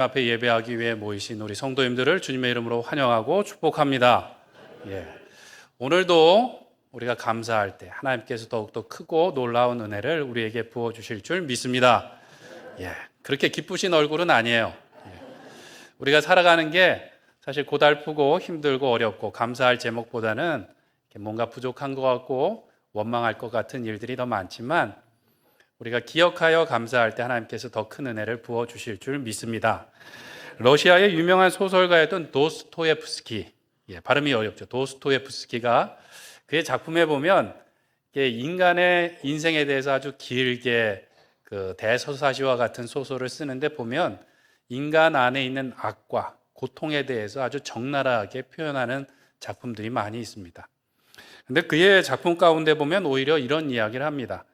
앞에 예배하기 위해 모이신 우리 성도님들을 주님의 이름으로 환영하고 축복합니다. 오늘도 우리가 감사할 때 하나님께서 더욱더 크고 놀라운 은혜를 우리에게 부어주실 줄 믿습니다. 그렇게 기쁘신 얼굴은 아니에요. 우리가 살아가는 게 사실 고달프고 힘들고 어렵고 감사할 제목보다는 뭔가 부족한 것 같고 원망할 것 같은 일들이 더 많지만 우리가 기억하여 감사할 때 하나님께서 더 큰 은혜를 부어주실 줄 믿습니다. 러시아의 유명한 소설가였던 도스토옙스키, 발음이 어렵죠. 도스토옙스키가 그의 작품에 보면 인간의 인생에 대해서 아주 길게 그 대서사시와 같은 소설을 쓰는데 보면 인간 안에 있는 악과 고통에 대해서 아주 적나라하게 표현하는 작품들이 많이 있습니다. 근데 그의 작품 가운데 보면 오히려 이런 이야기를 합니다.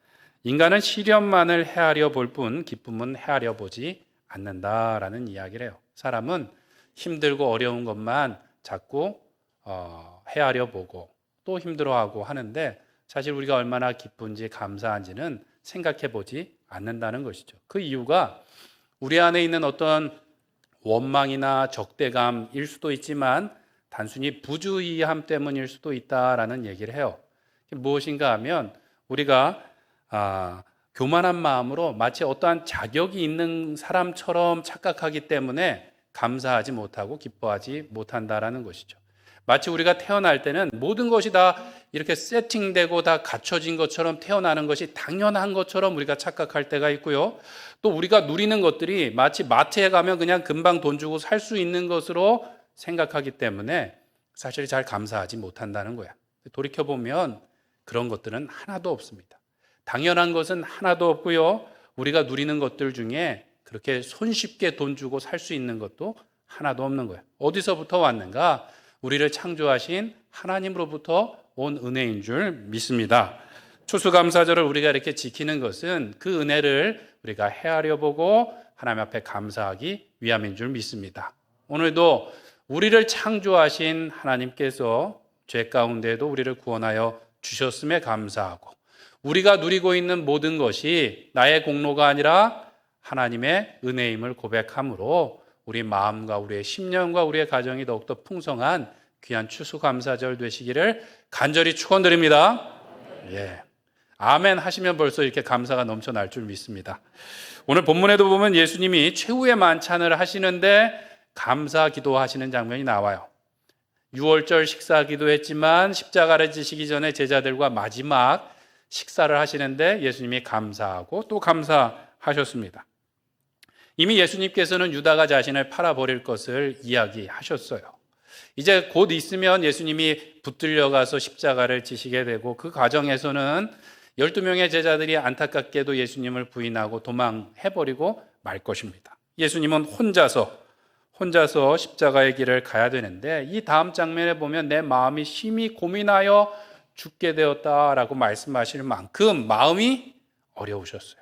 인간은 시련만을 헤아려 볼 뿐 기쁨은 헤아려 보지 않는다라는 이야기를 해요. 사람은 힘들고 어려운 것만 자꾸 헤아려 보고 또 힘들어하고 하는데 사실 우리가 얼마나 기쁜지 감사한지는 생각해 보지 않는다는 것이죠. 그 이유가 우리 안에 있는 어떤 원망이나 적대감일 수도 있지만 단순히 부주의함 때문일 수도 있다라는 얘기를 해요. 무엇인가 하면 우리가 교만한 마음으로 마치 어떠한 자격이 있는 사람처럼 착각하기 때문에 감사하지 못하고 기뻐하지 못한다라는 것이죠. 마치 우리가 태어날 때는 모든 것이 다 이렇게 세팅되고 다 갖춰진 것처럼 태어나는 것이 당연한 것처럼 우리가 착각할 때가 있고요. 또 우리가 누리는 것들이 마치 마트에 가면 그냥 금방 돈 주고 살 수 있는 것으로 생각하기 때문에 사실 잘 감사하지 못한다는 거야. 돌이켜보면 그런 것들은 하나도 없습니다. 당연한 것은 하나도 없고요. 우리가 누리는 것들 중에 그렇게 손쉽게 돈 주고 살 수 있는 것도 하나도 없는 거예요. 어디서부터 왔는가? 우리를 창조하신 하나님으로부터 온 은혜인 줄 믿습니다. 추수감사절을 우리가 이렇게 지키는 것은 그 은혜를 우리가 헤아려 보고 하나님 앞에 감사하기 위함인 줄 믿습니다. 오늘도 우리를 창조하신 하나님께서 죄 가운데에도 우리를 구원하여 주셨음에 감사하고 우리가 누리고 있는 모든 것이 나의 공로가 아니라 하나님의 은혜임을 고백함으로 우리 마음과 우리의 심령과 우리의 가정이 더욱더 풍성한 귀한 추수감사절 되시기를 간절히 축원드립니다. 아멘 하시면 벌써 이렇게 감사가 넘쳐날 줄 믿습니다. 오늘 본문에도 보면 예수님이 최후의 만찬을 하시는데 감사 기도하시는 장면이 나와요. 6월절 식사 기도했지만 십자가를 지시기 전에 제자들과 마지막 식사를 하시는데 예수님이 감사하고 또 감사하셨습니다. 이미 예수님께서는 유다가 자신을 팔아버릴 것을 이야기하셨어요. 이제 곧 있으면 예수님이 붙들려 가서 십자가를 지시게 되고 그 과정에서는 12명의 제자들이 안타깝게도 예수님을 부인하고 도망해버리고 말 것입니다. 예수님은 혼자서 십자가의 길을 가야 되는데 이 다음 장면에 보면 내 마음이 심히 고민하여 죽게 되었다라고 말씀하실 만큼 마음이 어려우셨어요.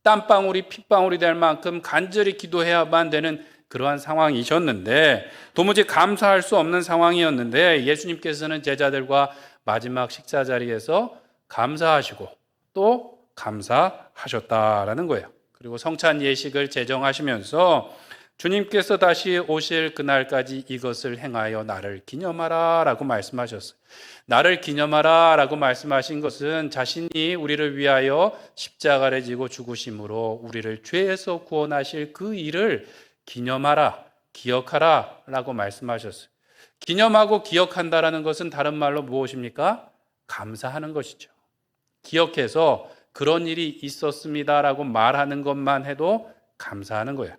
땀방울이 핏방울이 될 만큼 간절히 기도해야만 되는 그러한 상황이셨는데 도무지 감사할 수 없는 상황이었는데 예수님께서는 제자들과 마지막 식사 자리에서 감사하시고 또 감사하셨다라는 거예요. 그리고 성찬 예식을 제정하시면서 주님께서 다시 오실 그날까지 이것을 행하여 나를 기념하라 라고 말씀하셨어요. 나를 기념하라 라고 말씀하신 것은 자신이 우리를 위하여 십자가를 지고 죽으심으로 우리를 죄에서 구원하실 그 일을 기념하라, 기억하라 라고 말씀하셨어요. 기념하고 기억한다라는 것은 다른 말로 무엇입니까? 감사하는 것이죠. 기억해서 그런 일이 있었습니다라고 말하는 것만 해도 감사하는 거예요.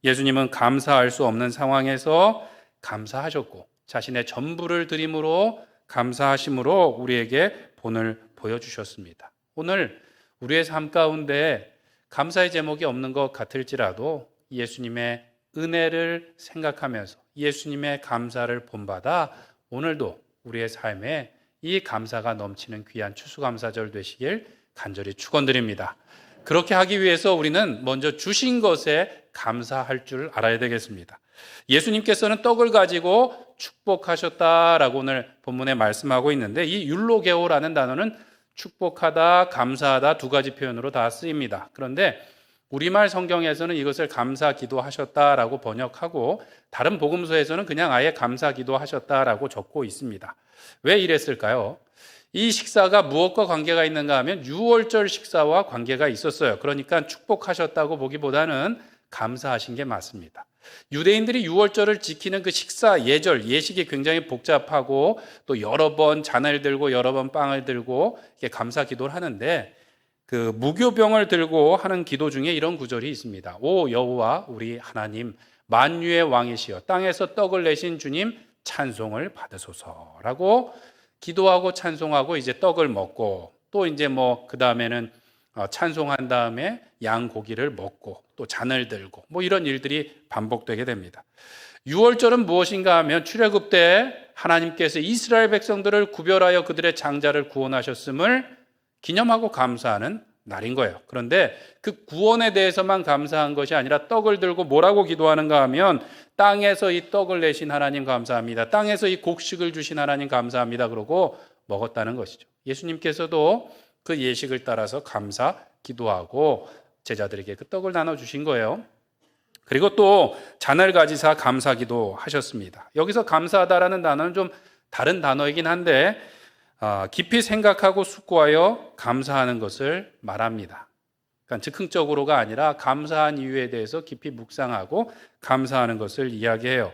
예수님은 감사할 수 없는 상황에서 감사하셨고 자신의 전부를 드림으로 감사하심으로 우리에게 본을 보여주셨습니다. 오늘 우리의 삶 가운데 감사의 제목이 없는 것 같을지라도 예수님의 은혜를 생각하면서 예수님의 감사를 본받아 오늘도 우리의 삶에 이 감사가 넘치는 귀한 추수감사절 되시길 간절히 축원드립니다. 그렇게 하기 위해서 우리는 먼저 주신 것에 감사할 줄 알아야 되겠습니다. 예수님께서는 떡을 가지고 축복하셨다라고 오늘 본문에 말씀하고 있는데 이 율로게오라는 단어는 축복하다, 감사하다 두 가지 표현으로 다 쓰입니다. 그런데 우리말 성경에서는 이것을 감사 기도하셨다라고 번역하고 다른 복음서에서는 그냥 아예 감사 기도하셨다라고 적고 있습니다. 왜 이랬을까요? 이 식사가 무엇과 관계가 있는가 하면 유월절 식사와 관계가 있었어요. 그러니까 축복하셨다고 보기보다는 감사하신 게 맞습니다. 유대인들이 유월절을 지키는 그 식사 예절, 예식이 굉장히 복잡하고 또 여러 번 잔을 들고 여러 번 빵을 들고 이렇게 감사 기도를 하는데 그 무교병을 들고 하는 기도 중에 이런 구절이 있습니다. 오 여호와 우리 하나님 만유의 왕이시여 땅에서 떡을 내신 주님 찬송을 받으소서라고 기도하고 찬송하고 이제 떡을 먹고 또 이제 뭐 그 다음에는 찬송한 다음에 양고기를 먹고 또 잔을 들고 뭐 이런 일들이 반복되게 됩니다. 유월절은 무엇인가 하면 출애굽 때 하나님께서 이스라엘 백성들을 구별하여 그들의 장자를 구원하셨음을 기념하고 감사하는 날인 거예요. 그런데 그 구원에 대해서만 감사한 것이 아니라 떡을 들고 뭐라고 기도하는가 하면 땅에서 이 떡을 내신 하나님 감사합니다. 땅에서 이 곡식을 주신 하나님 감사합니다. 그러고 먹었다는 것이죠. 예수님께서도 그 예식을 따라서 감사 기도하고 제자들에게 그 떡을 나눠주신 거예요. 그리고 또 잔을 가지사 감사 기도하셨습니다. 여기서 감사하다라는 단어는 좀 다른 단어이긴 한데 깊이 생각하고 숙고하여 감사하는 것을 말합니다. 그러니까 즉흥적으로가 아니라 감사한 이유에 대해서 깊이 묵상하고 감사하는 것을 이야기해요.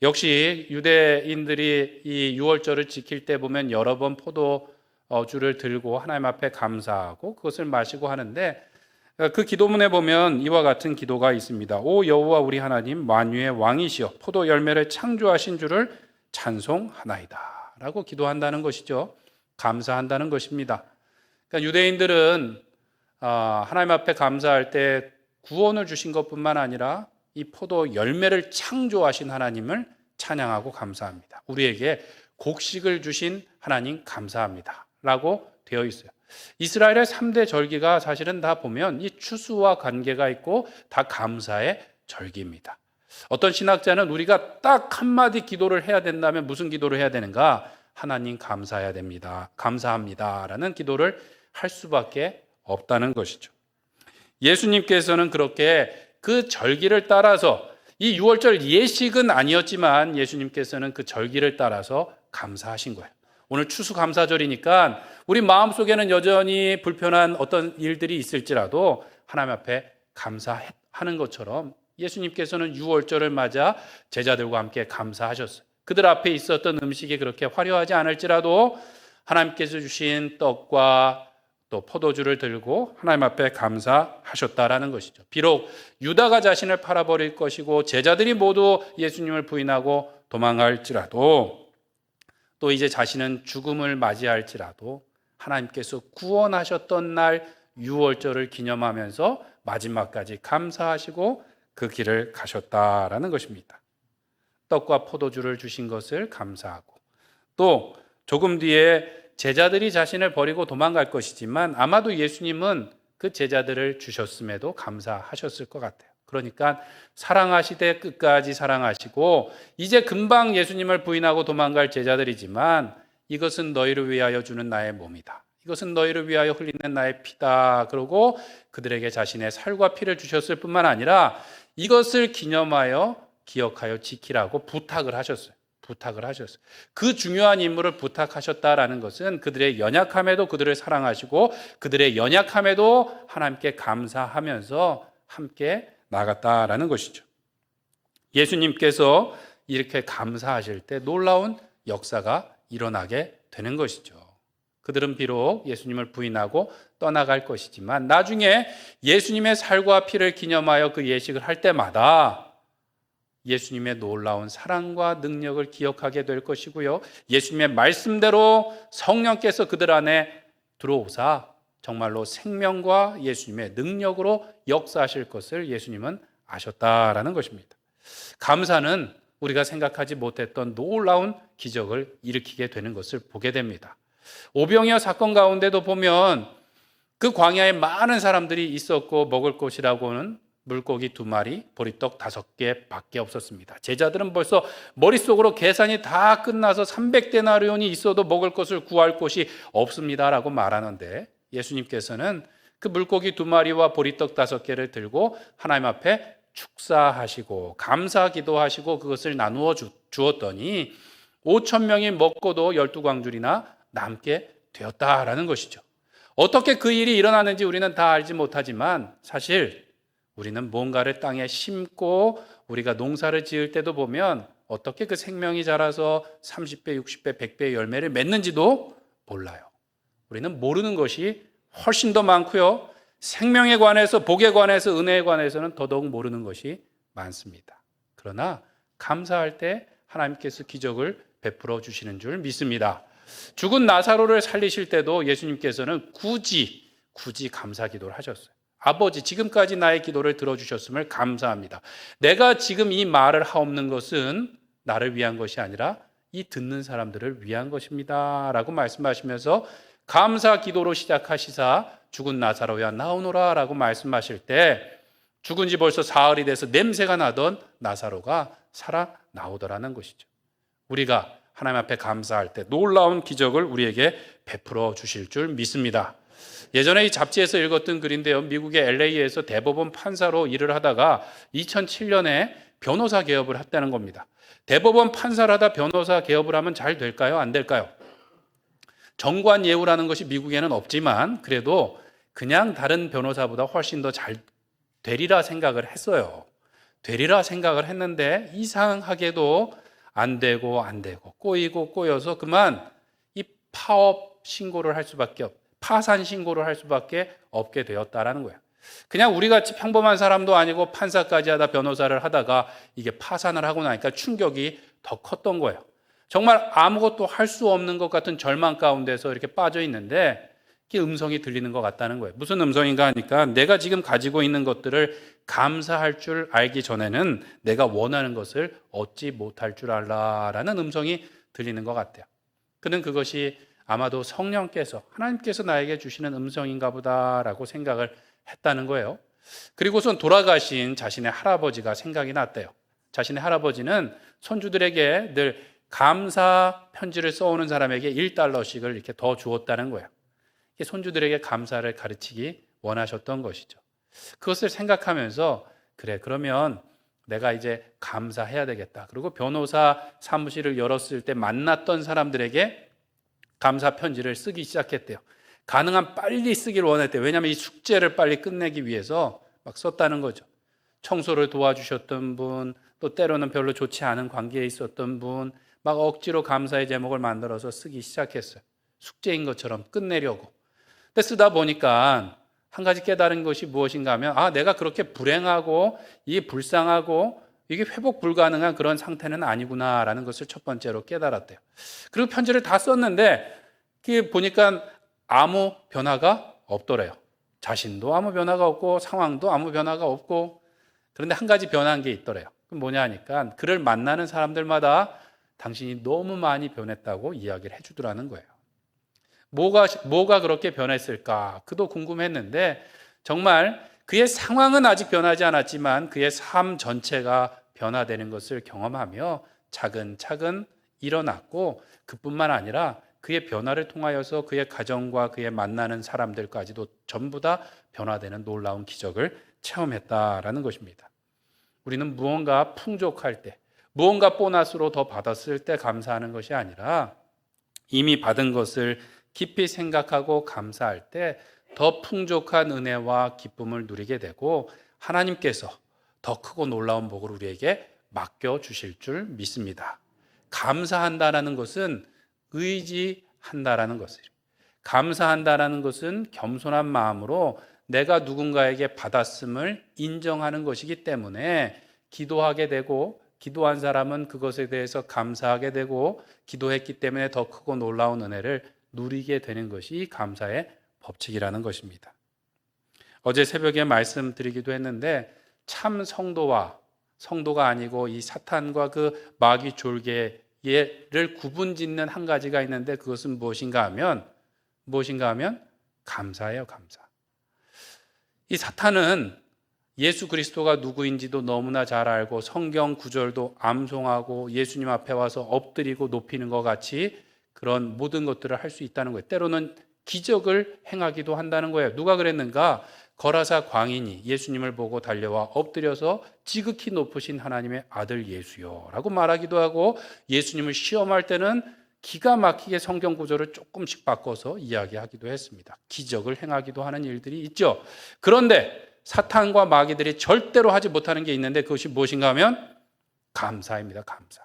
역시 유대인들이 이 유월절을 지킬 때 보면 여러 번 포도주를 들고 하나님 앞에 감사하고 그것을 마시고 하는데 그 기도문에 보면 이와 같은 기도가 있습니다. 오 여호와 우리 하나님 만유의 왕이시여 포도 열매를 창조하신 주를 찬송하나이다 라고 기도한다는 것이죠. 감사한다는 것입니다. 그러니까 유대인들은 하나님 앞에 감사할 때 구원을 주신 것뿐만 아니라 이 포도 열매를 창조하신 하나님을 찬양하고 감사합니다. 우리에게 곡식을 주신 하나님 감사합니다 라고 되어 있어요. 이스라엘의 3대 절기가 사실은 다 보면 이 추수와 관계가 있고 다 감사의 절기입니다. 어떤 신학자는 우리가 딱 한마디 기도를 해야 된다면 무슨 기도를 해야 되는가? 하나님 감사해야 됩니다. 감사합니다. 라는 기도를 할 수밖에 없다는 것이죠. 예수님께서는 그렇게 그 절기를 따라서 이 유월절 예식은 아니었지만 예수님께서는 그 절기를 따라서 감사하신 거예요. 오늘 추수감사절이니까 우리 마음속에는 여전히 불편한 어떤 일들이 있을지라도 하나님 앞에 감사하는 것처럼 예수님께서는 유월절을 맞아 제자들과 함께 감사하셨어요. 그들 앞에 있었던 음식이 그렇게 화려하지 않을지라도 하나님께서 주신 떡과 또 포도주를 들고 하나님 앞에 감사하셨다라는 것이죠. 비록 유다가 자신을 팔아버릴 것이고 제자들이 모두 예수님을 부인하고 도망갈지라도 또 이제 자신은 죽음을 맞이할지라도 하나님께서 구원하셨던 날 유월절을 기념하면서 마지막까지 감사하시고 그 길을 가셨다라는 것입니다. 떡과 포도주를 주신 것을 감사하고 또 조금 뒤에 제자들이 자신을 버리고 도망갈 것이지만 아마도 예수님은 그 제자들을 주셨음에도 감사하셨을 것 같아요. 그러니까 사랑하시되 끝까지 사랑하시고 이제 금방 예수님을 부인하고 도망갈 제자들이지만 이것은 너희를 위하여 주는 나의 몸이다. 이것은 너희를 위하여 흘리는 나의 피다. 그러고 그들에게 자신의 살과 피를 주셨을 뿐만 아니라 이것을 기념하여 기억하여 지키라고 부탁을 하셨어요. 그 중요한 임무를 부탁하셨다라는 것은 그들의 연약함에도 그들을 사랑하시고 그들의 연약함에도 하나님께 감사하면서 함께 나갔다라는 것이죠. 예수님께서 이렇게 감사하실 때 놀라운 역사가 일어나게 되는 것이죠. 그들은 비록 예수님을 부인하고 떠나갈 것이지만 나중에 예수님의 살과 피를 기념하여 그 예식을 할 때마다 예수님의 놀라운 사랑과 능력을 기억하게 될 것이고요. 예수님의 말씀대로 성령께서 그들 안에 들어오사 정말로 생명과 예수님의 능력으로 역사하실 것을 예수님은 아셨다라는 것입니다. 감사는 우리가 생각하지 못했던 놀라운 기적을 일으키게 되는 것을 보게 됩니다. 오병이어 사건 가운데도 보면 그 광야에 많은 사람들이 있었고 먹을 것이라고는 물고기 2마리, 보리떡 5개밖에 없었습니다. 제자들은 벌써 머릿속으로 계산이 다 끝나서 300데나리온이 있어도 먹을 것을 구할 곳이 없습니다라고 말하는데 예수님께서는 그 물고기 2마리와 보리떡 5개를 들고 하나님 앞에 축사하시고 감사 기도하시고 그것을 나누어 주었더니 5천 명이 먹고도 12광줄이나 남게 되었다라는 것이죠. 어떻게 그 일이 일어나는지 우리는 다 알지 못하지만 사실 우리는 뭔가를 땅에 심고 우리가 농사를 지을 때도 보면 어떻게 그 생명이 자라서 30배, 60배, 100배의 열매를 맺는지도 몰라요. 우리는 모르는 것이 훨씬 더 많고요. 생명에 관해서, 복에 관해서, 은혜에 관해서는 더더욱 모르는 것이 많습니다. 그러나 감사할 때 하나님께서 기적을 베풀어 주시는 줄 믿습니다. 죽은 나사로를 살리실 때도 예수님께서는 굳이 감사 기도를 하셨어요. 아버지, 지금까지 나의 기도를 들어주셨음을 감사합니다. 내가 지금 이 말을 하옵는 것은 나를 위한 것이 아니라 이 듣는 사람들을 위한 것입니다 라고 말씀하시면서 감사 기도로 시작하시사 죽은 나사로야 나오노라 라고 말씀하실 때 죽은 지 벌써 사흘이 돼서 냄새가 나던 나사로가 살아나오더라는 것이죠. 우리가 하나님 앞에 감사할 때 놀라운 기적을 우리에게 베풀어 주실 줄 믿습니다. 예전에 이 잡지에서 읽었던 글인데요. 미국의 LA에서 대법원 판사로 일을 하다가 2007년에 변호사 개업을 했다는 겁니다. 대법원 판사를 하다 변호사 개업을 하면 잘 될까요? 안 될까요? 정관 예우라는 것이 미국에는 없지만 그래도 그냥 다른 변호사보다 훨씬 더 잘 되리라 생각을 했어요. 되리라 생각을 했는데 이상하게도 안 되고 꼬여서 그만 이 파업 신고를 할 수밖에 파산 신고를 할 수밖에 없게 되었다라는 거예요. 그냥 우리 같이 평범한 사람도 아니고 판사까지 하다 변호사를 하다가 이게 파산을 하고 나니까 충격이 더 컸던 거예요. 정말 아무것도 할 수 없는 것 같은 절망 가운데서 이렇게 빠져 있는데 이게 음성이 들리는 것 같다는 거예요. 무슨 음성인가 하니까 내가 지금 가지고 있는 것들을 감사할 줄 알기 전에는 내가 원하는 것을 얻지 못할 줄 알라라는 음성이 들리는 것 같아요. 그는 그것이 아마도 성령께서 하나님께서 나에게 주시는 음성인가 보다라고 생각을 했다는 거예요. 그리고선 돌아가신 자신의 할아버지가 생각이 났대요. 자신의 할아버지는 손주들에게 늘 감사 편지를 써오는 사람에게 $1씩을 이렇게 더 주었다는 거예요. 손주들에게 감사를 가르치기 원하셨던 것이죠. 그것을 생각하면서 그래, 그러면 내가 이제 감사해야 되겠다. 그리고 변호사 사무실을 열었을 때 만났던 사람들에게 감사 편지를 쓰기 시작했대요. 가능한 빨리 쓰기를 원했대요. 왜냐하면 이 숙제를 빨리 끝내기 위해서 막 썼다는 거죠. 청소를 도와주셨던 분, 또 때로는 별로 좋지 않은 관계에 있었던 분, 막 억지로 감사의 제목을 만들어서 쓰기 시작했어요. 숙제인 것처럼 끝내려고. 근데 쓰다 보니까 한 가지 깨달은 것이 무엇인가 하면 내가 그렇게 불행하고 이게 불쌍하고 이게 회복 불가능한 그런 상태는 아니구나라는 것을 첫 번째로 깨달았대요. 그리고 편지를 다 썼는데 보니까 아무 변화가 없더래요. 자신도 아무 변화가 없고 상황도 아무 변화가 없고 그런데 한 가지 변한 게 있더래요. 그럼 뭐냐 하니까 그를 만나는 사람들마다 당신이 너무 많이 변했다고 이야기를 해주더라는 거예요. 뭐가 그렇게 변했을까? 그도 궁금했는데 정말 그의 상황은 아직 변하지 않았지만 그의 삶 전체가 변화되는 것을 경험하며 차근차근 일어났고 그뿐만 아니라 그의 변화를 통하여서 그의 가정과 그의 만나는 사람들까지도 전부 다 변화되는 놀라운 기적을 체험했다라는 것입니다. 우리는 무언가 풍족할 때, 무언가 보너스로 더 받았을 때 감사하는 것이 아니라 이미 받은 것을 깊이 생각하고 감사할 때 더 풍족한 은혜와 기쁨을 누리게 되고 하나님께서 더 크고 놀라운 복을 우리에게 맡겨주실 줄 믿습니다. 감사한다라는 것은 의지한다라는 것을, 감사한다라는 것은 겸손한 마음으로 내가 누군가에게 받았음을 인정하는 것이기 때문에 기도하게 되고 기도한 사람은 그것에 대해서 감사하게 되고 기도했기 때문에 더 크고 놀라운 은혜를 누리게 되는 것이 감사의 법칙이라는 것입니다. 어제 새벽에 말씀드리기도 했는데 참 성도가 아니고 이 사탄과 그 마귀 졸개를 구분짓는 한 가지가 있는데 그것은 무엇인가 하면 감사예요, 감사. 이 사탄은 예수 그리스도가 누구인지도 너무나 잘 알고 성경 구절도 암송하고 예수님 앞에 와서 엎드리고 높이는 것 같이 그런 모든 것들을 할 수 있다는 거예요. 때로는 기적을 행하기도 한다는 거예요. 누가 그랬는가? 거라사 광인이 예수님을 보고 달려와 엎드려서 지극히 높으신 하나님의 아들 예수여 라고 말하기도 하고, 예수님을 시험할 때는 기가 막히게 성경 구조를 조금씩 바꿔서 이야기하기도 했습니다. 기적을 행하기도 하는 일들이 있죠. 그런데 사탄과 마귀들이 절대로 하지 못하는 게 있는데, 그것이 무엇인가 하면 감사입니다. 감사.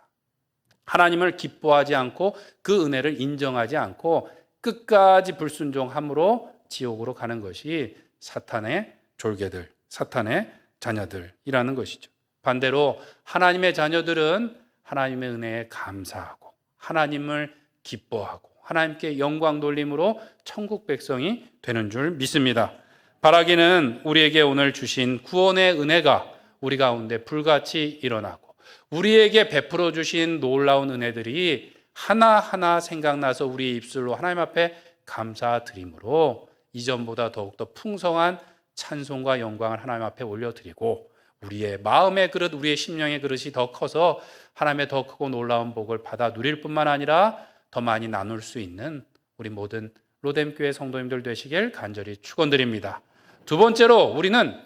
하나님을 기뻐하지 않고 그 은혜를 인정하지 않고 끝까지 불순종함으로 지옥으로 가는 것이 사탄의 졸개들, 사탄의 자녀들이라는 것이죠. 반대로 하나님의 자녀들은 하나님의 은혜에 감사하고 하나님을 기뻐하고 하나님께 영광 돌림으로 천국 백성이 되는 줄 믿습니다. 바라기는 우리에게 오늘 주신 구원의 은혜가 우리 가운데 불같이 일어나고 우리에게 베풀어 주신 놀라운 은혜들이 하나하나 생각나서 우리 입술로 하나님 앞에 감사드림으로 이전보다 더욱더 풍성한 찬송과 영광을 하나님 앞에 올려드리고, 우리의 마음의 그릇, 우리의 심령의 그릇이 더 커서 하나님의 더 크고 놀라운 복을 받아 누릴 뿐만 아니라 더 많이 나눌 수 있는 우리 모든 로뎀교회 성도님들 되시길 간절히 축원드립니다. 두 번째로, 우리는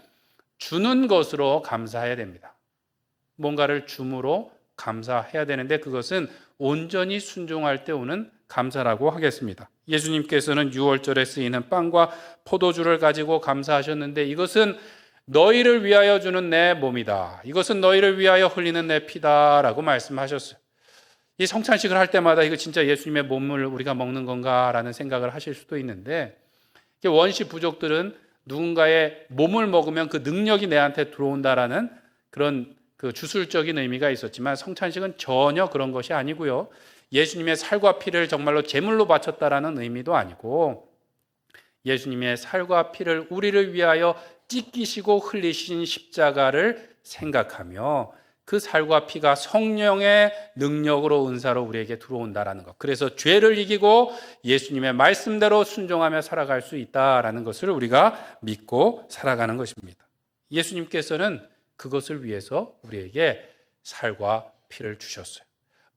주는 것으로 감사해야 됩니다. 뭔가를 줌으로 감사해야 되는데, 그것은 온전히 순종할 때 오는 감사라고 하겠습니다. 예수님께서는 유월절에 쓰이는 빵과 포도주를 가지고 감사하셨는데, 이것은 너희를 위하여 주는 내 몸이다, 이것은 너희를 위하여 흘리는 내 피다 라고 말씀하셨어요. 이 성찬식을 할 때마다 이거 진짜 예수님의 몸을 우리가 먹는 건가 라는 생각을 하실 수도 있는데, 원시 부족들은 누군가의 몸을 먹으면 그 능력이 내한테 들어온다라는 그런 그 주술적인 의미가 있었지만, 성찬식은 전혀 그런 것이 아니고요. 예수님의 살과 피를 정말로 제물로 바쳤다라는 의미도 아니고, 예수님의 살과 피를 우리를 위하여 찢기시고 흘리신 십자가를 생각하며 그 살과 피가 성령의 능력으로 은사로 우리에게 들어온다라는 것. 그래서 죄를 이기고 예수님의 말씀대로 순종하며 살아갈 수 있다라는 것을 우리가 믿고 살아가는 것입니다. 예수님께서는 그것을 위해서 우리에게 살과 피를 주셨어요.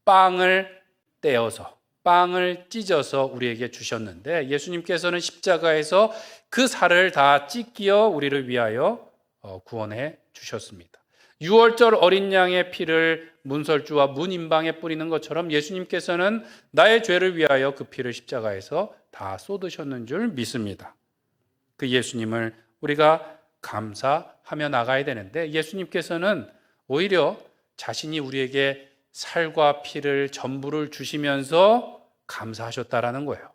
빵을 떼어서, 빵을 찢어서 우리에게 주셨는데, 예수님께서는 십자가에서 그 살을 다 찢기어 우리를 위하여 구원해 주셨습니다. 유월절 어린 양의 피를 문설주와 문인방에 뿌리는 것처럼 예수님께서는 나의 죄를 위하여 그 피를 십자가에서 다 쏟으셨는 줄 믿습니다. 그 예수님을 우리가 감사하며 나가야 되는데, 예수님께서는 오히려 자신이 우리에게 살과 피를 전부를 주시면서 감사하셨다라는 거예요.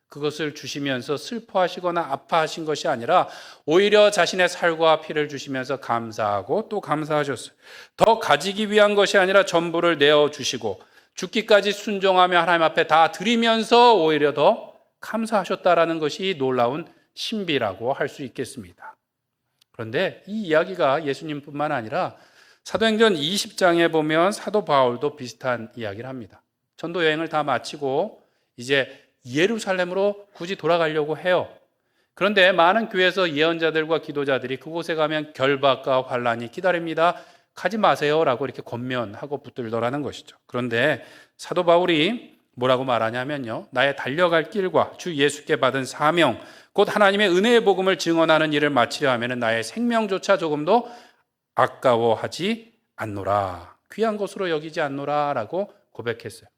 그것을 주시면서 슬퍼하시거나 아파하신 것이 아니라 오히려 자신의 살과 피를 주시면서 감사하고 또 감사하셨어요. 더 가지기 위한 것이 아니라 전부를 내어주시고 죽기까지 순종하며 하나님 앞에 다 드리면서 오히려 더 감사하셨다라는 것이 놀라운 신비라고 할 수 있겠습니다. 그런데 이 이야기가 예수님뿐만 아니라 사도행전 20장에 보면 사도 바울도 비슷한 이야기를 합니다. 전도 여행을 다 마치고 이제 예루살렘으로 굳이 돌아가려고 해요. 그런데 많은 교회에서 예언자들과 기도자들이 그곳에 가면 결박과 환란이 기다립니다. 가지 마세요 라고 이렇게 권면하고 붙들더라는 것이죠. 그런데 사도 바울이 뭐라고 말하냐면요, 나의 달려갈 길과 주 예수께 받은 사명, 곧 하나님의 은혜의 복음을 증언하는 일을 마치려 하면 나의 생명조차 조금도 아까워하지 않노라, 귀한 것으로 여기지 않노라 라고 고백했어요.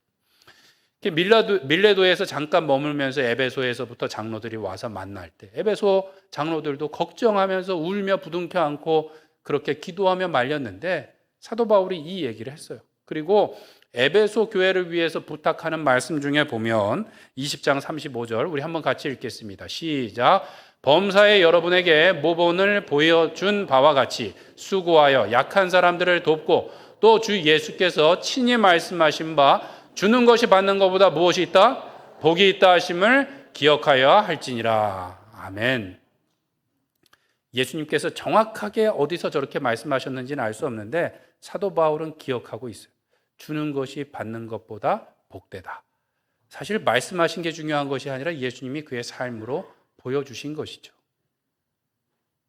밀레도에서 잠깐 머물면서 에베소에서부터 장로들이 와서 만날 때 에베소 장로들도 걱정하면서 울며 부둥켜 안고 그렇게 기도하며 말렸는데, 사도 바울이 이 얘기를 했어요. 그리고 에베소 교회를 위해서 부탁하는 말씀 중에 보면 20장 35절 우리 한번 같이 읽겠습니다. 시작. 범사에 여러분에게 모본을 보여준 바와 같이 수고하여 약한 사람들을 돕고 또 주 예수께서 친히 말씀하신 바 주는 것이 받는 것보다 무엇이 있다? 복이 있다 하심을 기억하여 할지니라. 아멘. 예수님께서 정확하게 어디서 저렇게 말씀하셨는지는 알 수 없는데 사도 바울은 기억하고 있어요. 주는 것이 받는 것보다 복되다. 사실 말씀하신 게 중요한 것이 아니라 예수님이 그의 삶으로 보여주신 것이죠.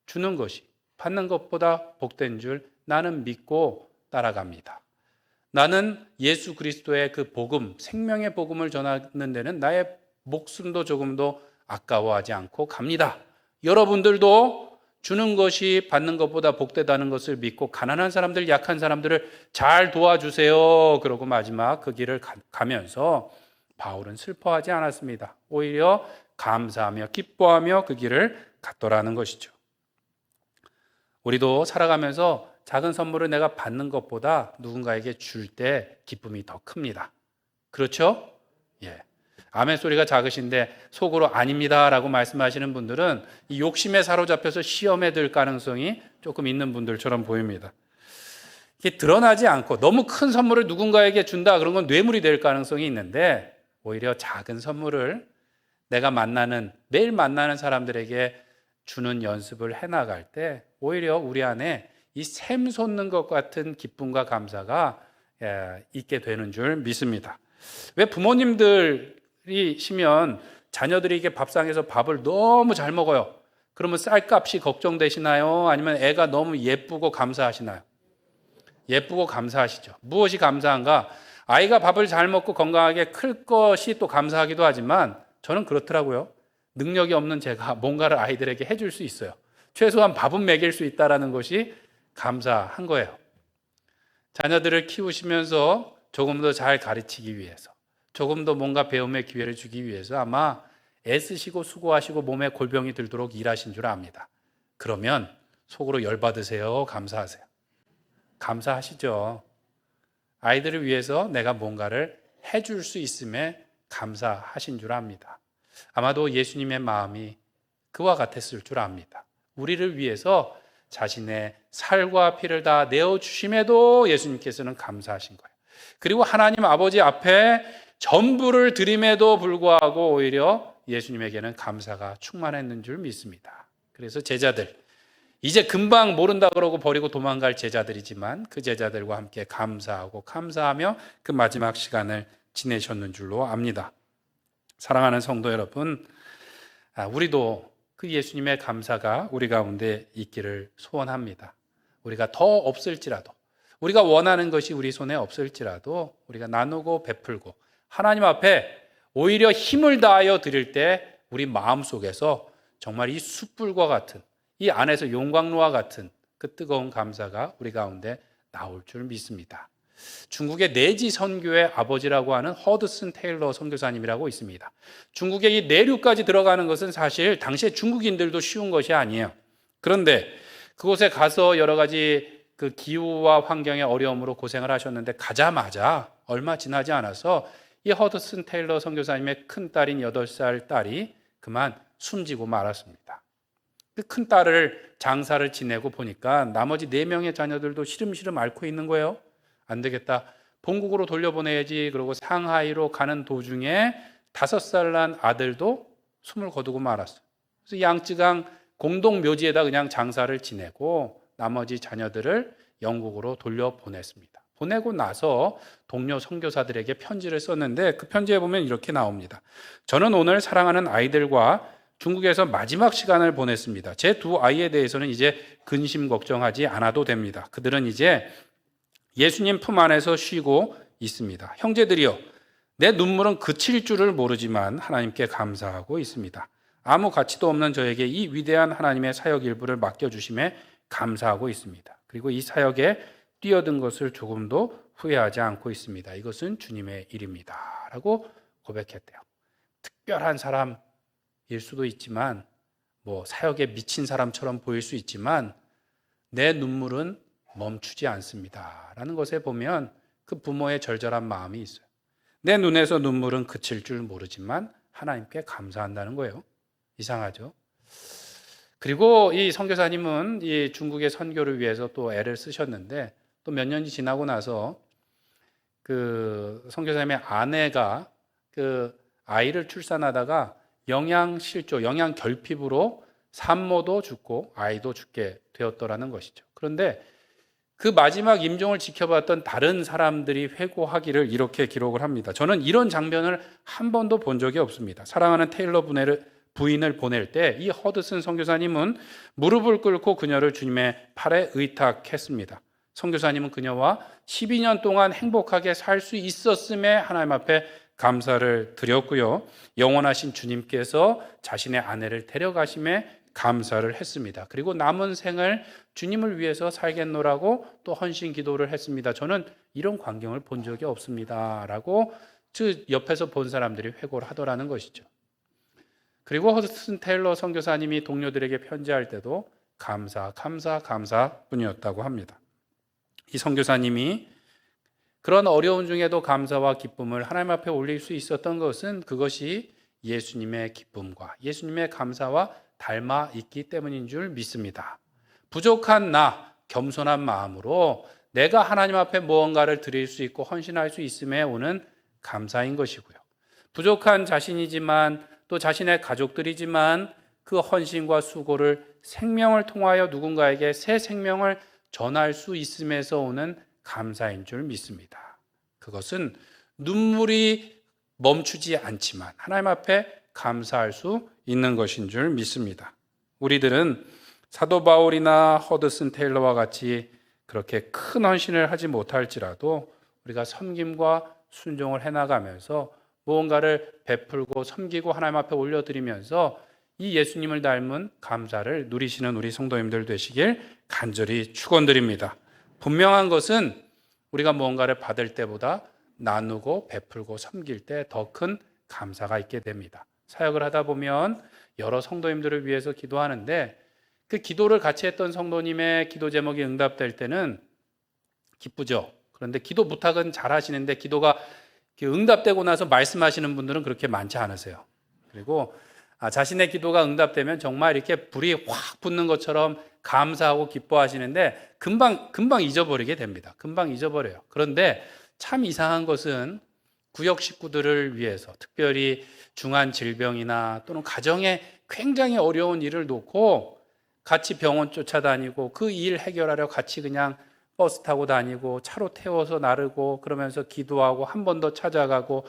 주는 것이 받는 것보다 복된 줄 나는 믿고 따라갑니다. 나는 예수 그리스도의 그 복음, 생명의 복음을 전하는 데는 나의 목숨도 조금도 아까워하지 않고 갑니다. 여러분들도 주는 것이 받는 것보다 복되다는 것을 믿고 가난한 사람들, 약한 사람들을 잘 도와주세요. 그러고 마지막 그 길을 가면서 바울은 슬퍼하지 않았습니다. 오히려 감사하며 기뻐하며 그 길을 갔더라는 것이죠. 우리도 살아가면서 작은 선물을 내가 받는 것보다 누군가에게 줄 때 기쁨이 더 큽니다. 그렇죠? 예. 아멘 소리가 작으신데 속으로 아닙니다라고 말씀하시는 분들은 이 욕심에 사로잡혀서 시험에 들 가능성이 조금 있는 분들처럼 보입니다. 이게 드러나지 않고 너무 큰 선물을 누군가에게 준다 그런 건 뇌물이 될 가능성이 있는데 오히려 작은 선물을 내가 매일 만나는 사람들에게 주는 연습을 해나갈 때 오히려 우리 안에 이 샘 솟는 것 같은 기쁨과 감사가 있게 되는 줄 믿습니다. 왜 부모님들이시면 자녀들이 이게 밥상에서 밥을 너무 잘 먹어요. 그러면 쌀값이 걱정되시나요? 아니면 애가 너무 예쁘고 감사하시나요? 예쁘고 감사하시죠. 무엇이 감사한가? 아이가 밥을 잘 먹고 건강하게 클 것이 또 감사하기도 하지만 저는 그렇더라고요. 능력이 없는 제가 뭔가를 아이들에게 해줄 수 있어요. 최소한 밥은 먹일 수 있다는 것이 감사한 거예요. 자녀들을 키우시면서 조금 더 잘 가르치기 위해서, 조금 더 뭔가 배움의 기회를 주기 위해서 아마 애쓰시고 수고하시고 몸에 골병이 들도록 일하신 줄 압니다. 그러면 속으로 열받으세요? 감사하세요? 감사하시죠. 아이들을 위해서 내가 뭔가를 해줄 수 있음에 감사하신 줄 압니다. 아마도 예수님의 마음이 그와 같았을 줄 압니다. 우리를 위해서 자신의 살과 피를 다 내어주심에도 예수님께서는 감사하신 거예요. 그리고 하나님 아버지 앞에 전부를 드림에도 불구하고 오히려 예수님에게는 감사가 충만했는 줄 믿습니다. 그래서 제자들, 이제 금방 모른다 그러고 버리고 도망갈 제자들이지만 그 제자들과 함께 감사하고 감사하며 그 마지막 시간을 지내셨는 줄로 압니다. 사랑하는 성도 여러분, 우리도 그 예수님의 감사가 우리 가운데 있기를 소원합니다. 우리가 더 없을지라도, 우리가 원하는 것이 우리 손에 없을지라도 우리가 나누고 베풀고 하나님 앞에 오히려 힘을 다하여 드릴 때 우리 마음속에서 정말 이 숯불과 같은, 이 안에서 용광로와 같은 그 뜨거운 감사가 우리 가운데 나올 줄 믿습니다. 중국의 내지 선교의 아버지라고 하는 허드슨 테일러 선교사님이라고 있습니다. 중국의 이 내륙까지 들어가는 것은 사실 당시에 중국인들도 쉬운 것이 아니에요. 그런데 그곳에 가서 여러 가지 그 기후와 환경의 어려움으로 고생을 하셨는데 가자마자 얼마 지나지 않아서 이 허드슨 테일러 선교사님의 큰딸인 8살 딸이 그만 숨지고 말았습니다. 그 큰딸을 장사를 지내고 보니까 나머지 4명의 자녀들도 시름시름 앓고 있는 거예요. 안 되겠다. 본국으로 돌려보내야지. 그러고 상하이로 가는 도중에 5살 난 아들도 숨을 거두고 말았어요. 그래서 양쯔강 공동 묘지에다 그냥 장사를 지내고 나머지 자녀들을 영국으로 돌려보냈습니다. 보내고 나서 동료 선교사들에게 편지를 썼는데 그 편지에 보면 이렇게 나옵니다. 저는 오늘 사랑하는 아이들과 중국에서 마지막 시간을 보냈습니다. 제 2 아이에 대해서는 이제 근심 걱정하지 않아도 됩니다. 그들은 이제 예수님 품 안에서 쉬고 있습니다. 형제들이여, 내 눈물은 그칠 줄을 모르지만 하나님께 감사하고 있습니다. 아무 가치도 없는 저에게 이 위대한 하나님의 사역 일부를 맡겨주심에 감사하고 있습니다. 그리고 이 사역에 뛰어든 것을 조금도 후회하지 않고 있습니다. 이것은 주님의 일입니다. 라고 고백했대요. 특별한 사람일 수도 있지만 사역에 미친 사람처럼 보일 수 있지만 내 눈물은 멈추지 않습니다. 라는 것에 보면 그 부모의 절절한 마음이 있어요. 내 눈에서 눈물은 그칠 줄 모르지만 하나님께 감사한다는 거예요. 이상하죠? 그리고 이 선교사님은 이 중국의 선교를 위해서 또 애를 쓰셨는데 또 몇 년이 지나고 나서 그 선교사님의 아내가 그 아이를 출산하다가 영양실조, 영양결핍으로 산모도 죽고 아이도 죽게 되었더라는 것이죠. 그런데 그 마지막 임종을 지켜봤던 다른 사람들이 회고하기를 이렇게 기록을 합니다. 저는 이런 장면을 한 번도 본 적이 없습니다. 사랑하는 테일러 부인을 보낼 때 이 허드슨 선교사님은 무릎을 꿇고 그녀를 주님의 팔에 의탁했습니다. 선교사님은 그녀와 12년 동안 행복하게 살 수 있었음에 하나님 앞에 감사를 드렸고요. 영원하신 주님께서 자신의 아내를 데려가심에 감사를 했습니다. 그리고 남은 생을 주님을 위해서 살겠노라고 또 헌신 기도를 했습니다. 저는 이런 광경을 본 적이 없습니다. 라고 그 옆에서 본 사람들이 회고를 하더라는 것이죠. 그리고 허드슨 테일러 선교사님이 동료들에게 편지할 때도 감사뿐이었다고 합니다. 이 선교사님이 그런 어려움 중에도 감사와 기쁨을 하나님 앞에 올릴 수 있었던 것은 그것이 예수님의 기쁨과 예수님의 감사와 닮아 있기 때문인 줄 믿습니다. 부족한 나, 겸손한 마음으로 내가 하나님 앞에 무언가를 드릴 수 있고 헌신할 수 있음에 오는 감사인 것이고요. 부족한 자신이지만 또 자신의 가족들이지만 그 헌신과 수고를 생명을 통하여 누군가에게 새 생명을 전할 수 있음에서 오는 감사인 줄 믿습니다. 그것은 눈물이 멈추지 않지만 하나님 앞에 감사할 수 있는 것인 줄 믿습니다. 우리들은 사도 바울이나 허드슨 테일러와 같이 그렇게 큰 헌신을 하지 못할지라도 우리가 섬김과 순종을 해나가면서 무언가를 베풀고 섬기고 하나님 앞에 올려드리면서 이 예수님을 닮은 감사를 누리시는 우리 성도님들 되시길 간절히 축원드립니다. 분명한 것은 우리가 무언가를 받을 때보다 나누고 베풀고 섬길 때 더 큰 감사가 있게 됩니다. 사역을 하다 보면 여러 성도님들을 위해서 기도하는데 그 기도를 같이 했던 성도님의 기도 제목이 응답될 때는 기쁘죠. 그런데 기도 부탁은 잘 하시는데 기도가 응답되고 나서 말씀하시는 분들은 그렇게 많지 않으세요. 그리고 자신의 기도가 응답되면 정말 이렇게 불이 확 붙는 것처럼 감사하고 기뻐하시는데 금방 잊어버리게 됩니다. 금방 잊어버려요. 그런데 참 이상한 것은 구역 식구들을 위해서 특별히 중한 질병이나 또는 가정에 굉장히 어려운 일을 놓고 같이 병원 쫓아다니고 그 일 해결하려 같이 그냥 버스 타고 다니고 차로 태워서 나르고 그러면서 기도하고 한 번 더 찾아가고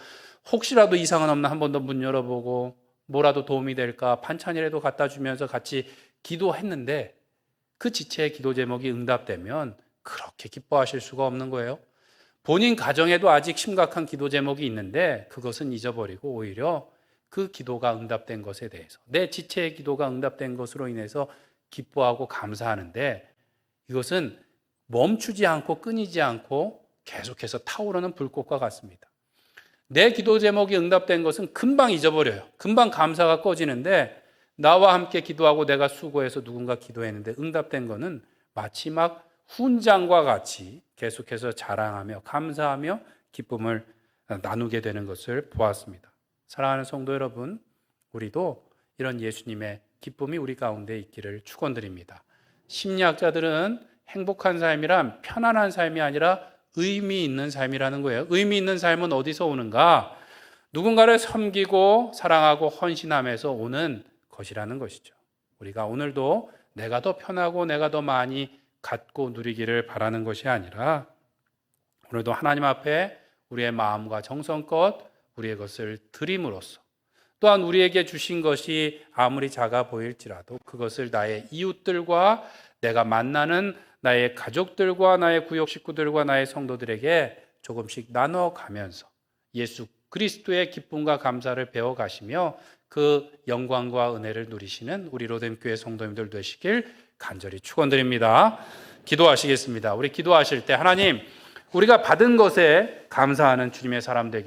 혹시라도 이상은 없나 한 번 더 문 열어보고 뭐라도 도움이 될까 반찬이라도 갖다 주면서 같이 기도했는데 그 지체의 기도 제목이 응답되면 그렇게 기뻐하실 수가 없는 거예요. 본인 가정에도 아직 심각한 기도 제목이 있는데 그것은 잊어버리고 오히려 그 기도가 응답된 것에 대해서 내 지체의 기도가 응답된 것으로 인해서 기뻐하고 감사하는데 이것은 멈추지 않고 끊이지 않고 계속해서 타오르는 불꽃과 같습니다. 내 기도 제목이 응답된 것은 금방 잊어버려요. 금방 감사가 꺼지는데 나와 함께 기도하고 내가 수고해서 누군가 기도했는데 응답된 것은 마치 막 훈장과 같이 계속해서 자랑하며 감사하며 기쁨을 나누게 되는 것을 보았습니다. 사랑하는 성도 여러분, 우리도 이런 예수님의 기쁨이 우리 가운데 있기를 축원드립니다. 심리학자들은 행복한 삶이란 편안한 삶이 아니라 의미 있는 삶이라는 거예요. 의미 있는 삶은 어디서 오는가? 누군가를 섬기고 사랑하고 헌신하면서 오는 것이라는 것이죠. 우리가 오늘도 내가 더 편하고 내가 더 많이 갖고 누리기를 바라는 것이 아니라 오늘도 하나님 앞에 우리의 마음과 정성껏 우리의 것을 드림으로써 또한 우리에게 주신 것이 아무리 작아 보일지라도 그것을 나의 이웃들과 내가 만나는 나의 가족들과 나의 구역 식구들과 나의 성도들에게 조금씩 나눠가면서 예수 그리스도의 기쁨과 감사를 배워가시며 그 영광과 은혜를 누리시는 우리 로뎀교회 성도님들 되시길 간절히 축원드립니다. 기도하시겠습니다. 우리 기도하실 때 하나님, 우리가 받은 것에 감사하는 주님의 사람 되게